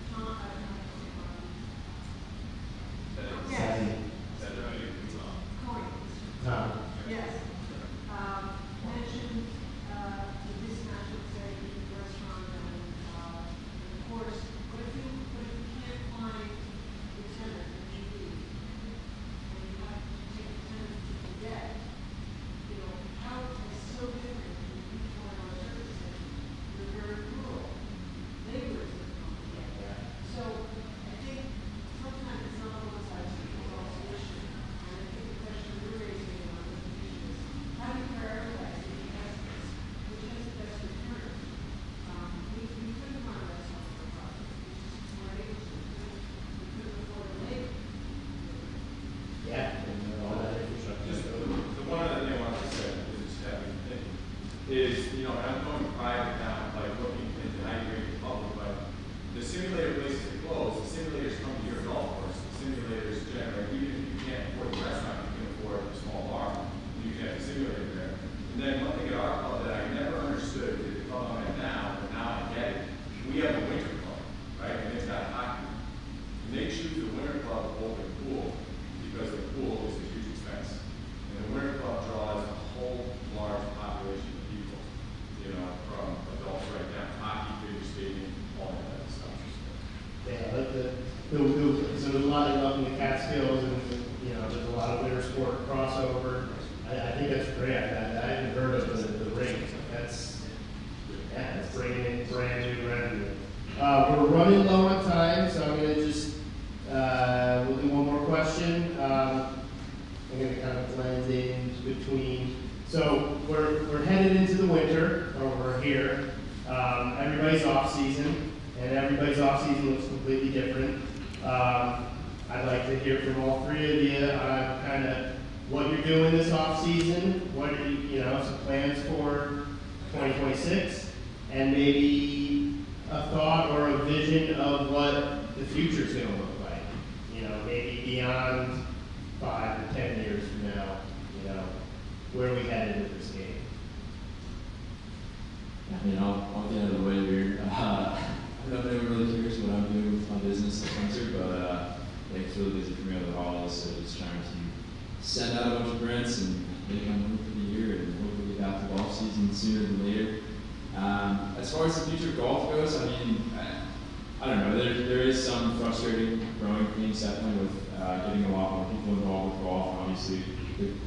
Yes. Coyne. Yes. Mentioned, the mismatch, let's say, in the restaurant and, of course, what if you can't find the tenant that you need? And you have to take the tenant to the debt, how it's so different in each one of our services. They're very rural. Labor is complicated. So I think sometimes it's not a one-size-fits-all solution. And I think the question you're raising on this issue is, how do you prioritize the investments, which has the best return? We couldn't run a restaurant for profit, we weren't able to. We couldn't afford the labor. Yeah, and all that infrastructure. Just the one other thing I wanted to say is, and I'm going private now, like looking into how you bring it public, but the simulator places to close, the simulators come to your golf course, the simulators generate, even if you can't afford the restaurant, you can afford a small bar, you can have a simulator there. And then one thing at our club that I never understood, is the club I'm at now, but now I get it, we have a winter club, right, and it's got hockey. And they choose the winter club over the pool, because the pool is a huge expense. And the winter club draws a whole large population of people, from adults right down, hockey, figure skating, all of that stuff. Yeah, like so there's a lot up in the Catskills, and there's a lot of winter sport crossover. I think that's great. I hadn't heard of the rink. That's bringing in brand new revenue. We're running low on time, so I'm gonna just we'll do one more question. I'm gonna kind of blend in between. So we're headed into the winter, or we're here. Everybody's off season, and everybody's off season looks completely different. I'd like to hear from all three of you on kind of what you're doing this off season, what are some plans for 2026, and maybe a thought or a vision of what the future's going to look like. Maybe beyond 5 to 10 years from now. Where are we headed with this game? I mean, I'll get out of the way here. I don't know if anyone really cares what I'm doing with my business this winter, but it's really busy for me over the holidays, so just trying to send out a bunch of grants and make them move for the year and hopefully get out to golf season sooner than later. As far as the future of golf goes, I mean, I don't know, there is some frustrating growing pains definitely with getting a lot more people involved with golf, and obviously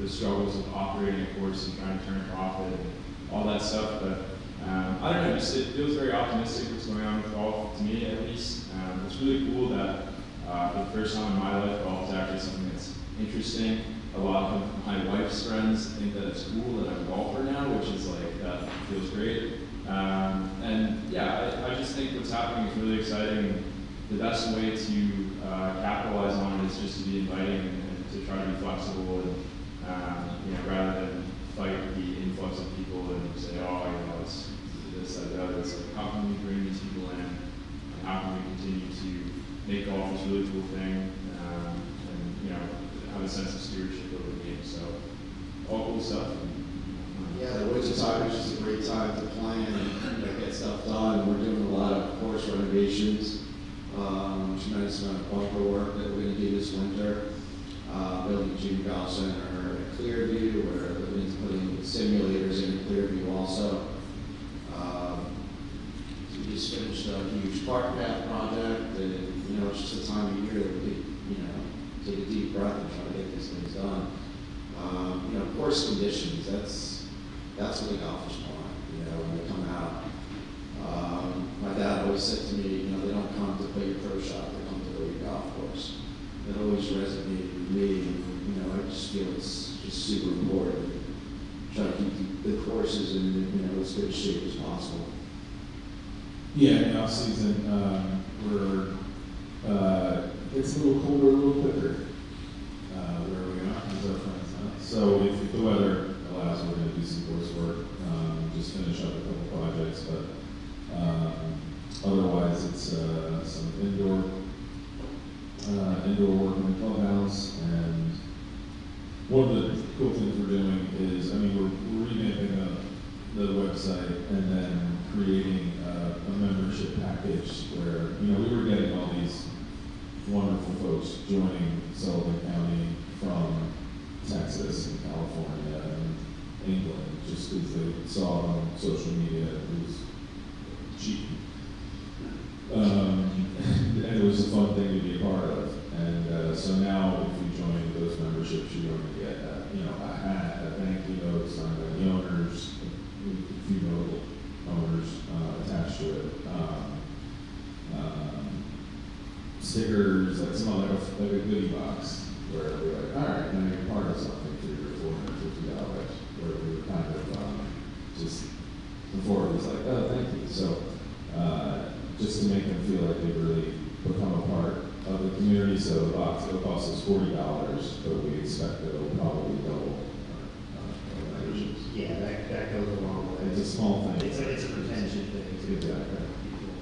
the struggles of operating a course and trying to turn a profit and all that stuff, but I don't know, just it feels very optimistic what's going on with golf, to me at least. It's really cool that for the first time in my life, golf is actually something that's interesting. A lot of my wife's friends think that it's cool that I'm a golfer now, which is like, that feels great. And yeah, I just think what's happening is really exciting. The best way to capitalize on it is just to be inviting and to try to be flexible and, rather than fight the influx of people and say, oh, it's this, that, the other. It's like, how can we bring these people in? And how can we continue to make golf this really cool thing? Have a sense of stewardship over the game. So, all cool stuff. Yeah, the winter time is just a great time to plan and get stuff done. We're doing a lot of course renovations, tremendous amount of bunker work that we're going to do this winter. Building a junior golf center at Clearview, we're looking into putting simulators in Clearview also. We just finished a huge park path project, and it's just a time of year that we could, take a deep breath and try to get these things done. Course conditions, that's what the golfers want, when they come out. My dad always said to me, they don't come to play your pro shop, they come to play your golf course. That always resonated with me, and, I just feel it's just super important to try to keep the courses in, as good shape as possible. Yeah, in off season, it's a little colder, a little quicker. Where we are, as our friends know. So if the weather allows, we're going to do some coursework, just finish up a couple projects, but otherwise it's some indoor work in the clubhouse. And one of the cool things we're doing is, we're revamping the website and then creating a membership package where, we were getting all these wonderful folks joining Sullivan County from Texas and California and England, just because they saw it on social media. It was cheap. And it was a fun thing to be a part of. And so now if you join those memberships, you're going to get a hat, a thank you note signed by the owners, a few notable owners attached to it. Stickers, like a goodie box, where we're like, all right, now you're part of something for your $450, where we were kind of just before it was like, oh, thank you. So just to make them feel like they've really become a part of the community. So the box, it'll cost us $40, but we expect that it'll probably double our memberships. Yeah, that goes a long way. It's a small thing. It's a retention thing too. Exactly. People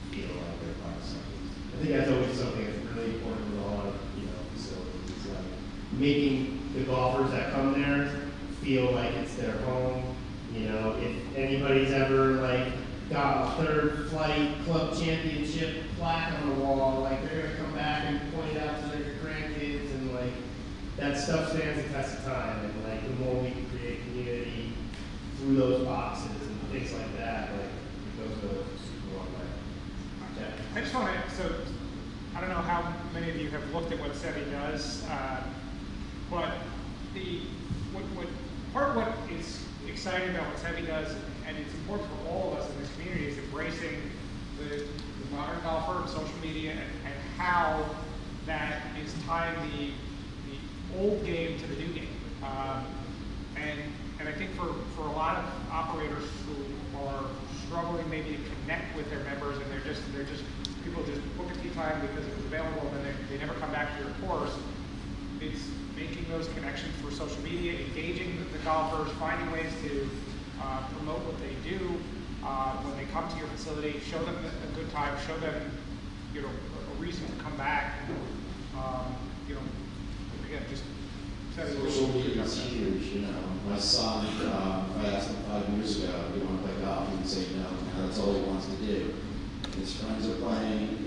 feel like they're part of something. I think that's always something that's really important with a lot of, facilities. It's like making the golfers that come there feel like it's their home. If anybody's ever got a third flight club championship plaque on the wall, they're gonna come back and point it out to their grandkids, and that stuff stands the test of time. And the more we can create community through those boxes and things like that, it goes a super long way. Okay. I just want to, so I don't know how many of you have looked at what Seve does, but what is exciting about what Seve does, and it's important for all of us in this community, is embracing the modern golfer, social media, and how that is tying the old game to the new game. And I think for a lot of operators who are struggling maybe to connect with their members, and they're just people just book a tee time because it was available, and then they never come back to your course. It's making those connections through social media, engaging the golfers, finding ways to promote what they do when they come to your facility, show them a good time, show them a reason to come back. Again, just social media is huge. My son, I asked him 5 years ago, do you want to play golf? He'd say no. Now that's all he wants to do. His friends are playing.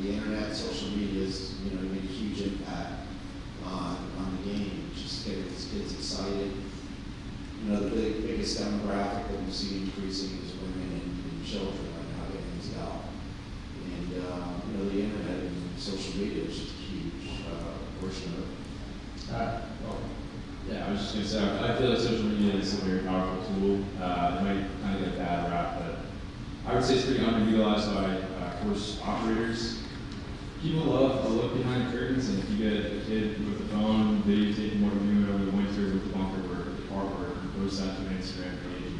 The internet, social media has made a huge impact on the game. Just getting these kids excited. The biggest demographic that we see increasing is women and children right now getting into golf. And is a very powerful tool. It might kind of get a bad rap, but I would say it's pretty underutilized by course operators. People love a look behind the curtains, and if you get a kid with a phone videotaping what we're doing over the winter with the bunker work, with the car work, and post that to an Instagram page.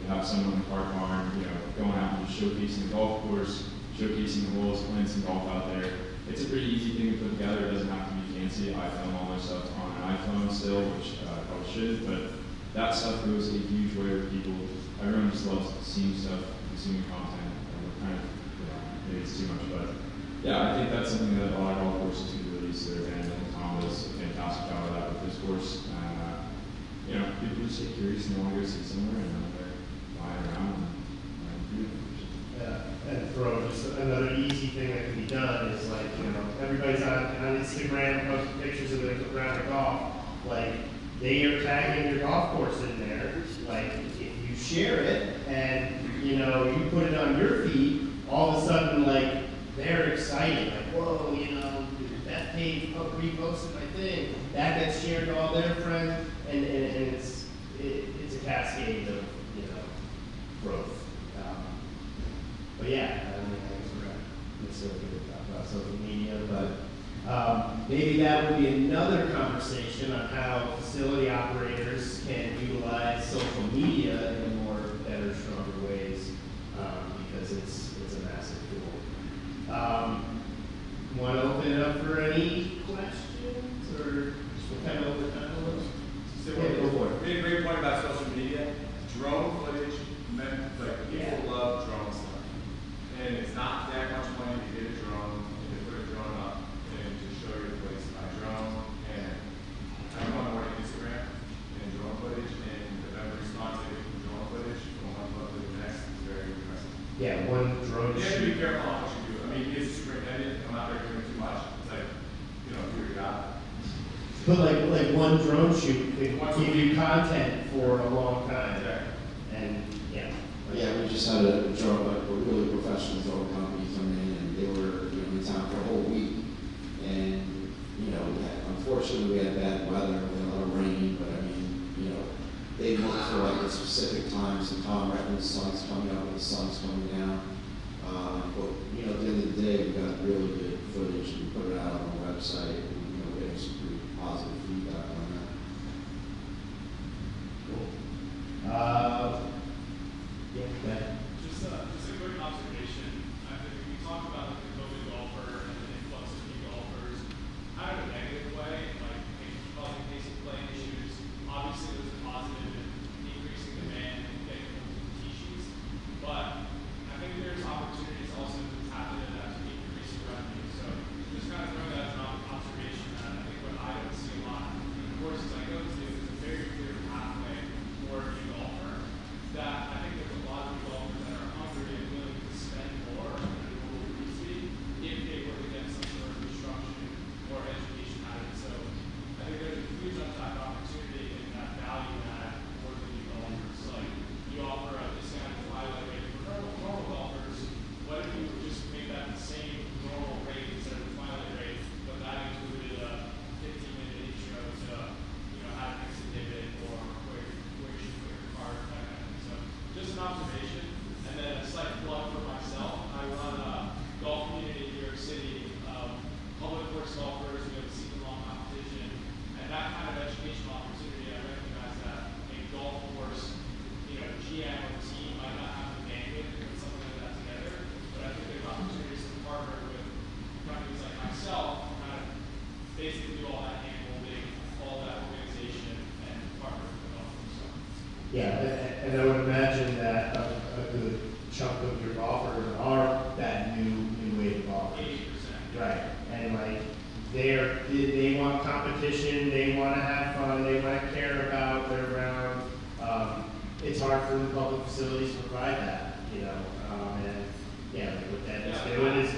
You have someone in the car barn, going out and just showcasing the golf course, showcasing the holes, playing some golf out there. It's a pretty easy thing to put together. It doesn't have to be fancy. I film all my stuff on an iPhone still, which I probably should, but that stuff goes a huge way with people. Everyone just loves seeing stuff, consuming content, and we're kind of, maybe it's too much, but yeah, I think that's something that a lot of golf courses could release their band, and Tom does a fantastic job of that with his course. People just get curious and they want to go see somewhere, and they're flying around and Yeah, and throw just another easy thing that can be done is like, everybody's on Instagram posting pictures of their round of golf. Like, they are tagging your golf course in there. Like, if you share it and, you put it on your feed, all of a sudden, like, they're excited. Like, whoa, that page reposted my thing. That gets shared to all their friends, and it's a cascade of, growth. But yeah, I guess we're not necessarily going to talk about social media, but maybe that would be another conversation on how facility operators can utilize social media in more better, stronger ways, because it's a massive tool. Want to open it up for any questions, or just kind of over time a little? Go for it. Made a great point about social media. Drone footage, people love drone stuff. And it's not that much money to get a drone, and to put a drone up, and to show your place by drone. And I go on more Instagram and drone footage, and the member response rate from drone footage from one club to the next is very impressive. Yeah, one drone You have to be shoot. careful on what you do. I mean, as a superintendent, I'm not there doing too much. It's like, do your job. But like one drone shoot could give you content for a long time. Exactly. And Yeah, we just had a really professional drone company come in, and they were in town for a whole week. And, unfortunately, we had bad weather, we had a lot of rain, but I mean, they looked for like a specific times, and Tom right when the sun's coming up and the sun's coming down. But, at the end of the day, we got really good footage, and we put it out on the website, and, we had some pretty positive feedback on that. cool. Just a quick observation. I think we talked about the COVID golfer and the influx of new golfers, kind of a negative way, like causing pace of play issues. Obviously, there's a positive in increasing demand and getting them to the tee sheets, but I think there's opportunities also to tap into that to increase revenue. So just kind of throw that as an observation. And I think what I don't see a lot in the courses I go to is a very clear pathway for a new golfer. That I think there's a lot of new golfers that are hungry and willing to spend more than a normal free fee if they were to get some sort of instruction or education out of it. So I think there's a huge untapped opportunity in that value add for the new golfers. Like you offer a discounted highlight rate for normal golfers. What if you just make that the same normal rate instead of the twilight rate, but that included a 15-minute intro to how to fix a divot or quick card, that kind of thing. So just an observation, and then a slight plug for myself. I run a golf community in New York City, public course golfers. We have a season-long competition, and that kind of educational opportunity. I recognize that a golf course, GM or team might not have the bandwidth to put something like that together, but I think there's opportunities to partner with companies like myself, kind of basically do all that hand-holding, all that organization, and partner with the golfers. So. Yeah, and I would imagine that a good chunk of your golfers are that new wave of golfers. 80%. Right, and like they want competition, they want to have fun, they want to care about their round. It's hard for the public facilities to provide that, and like what Dad is doing is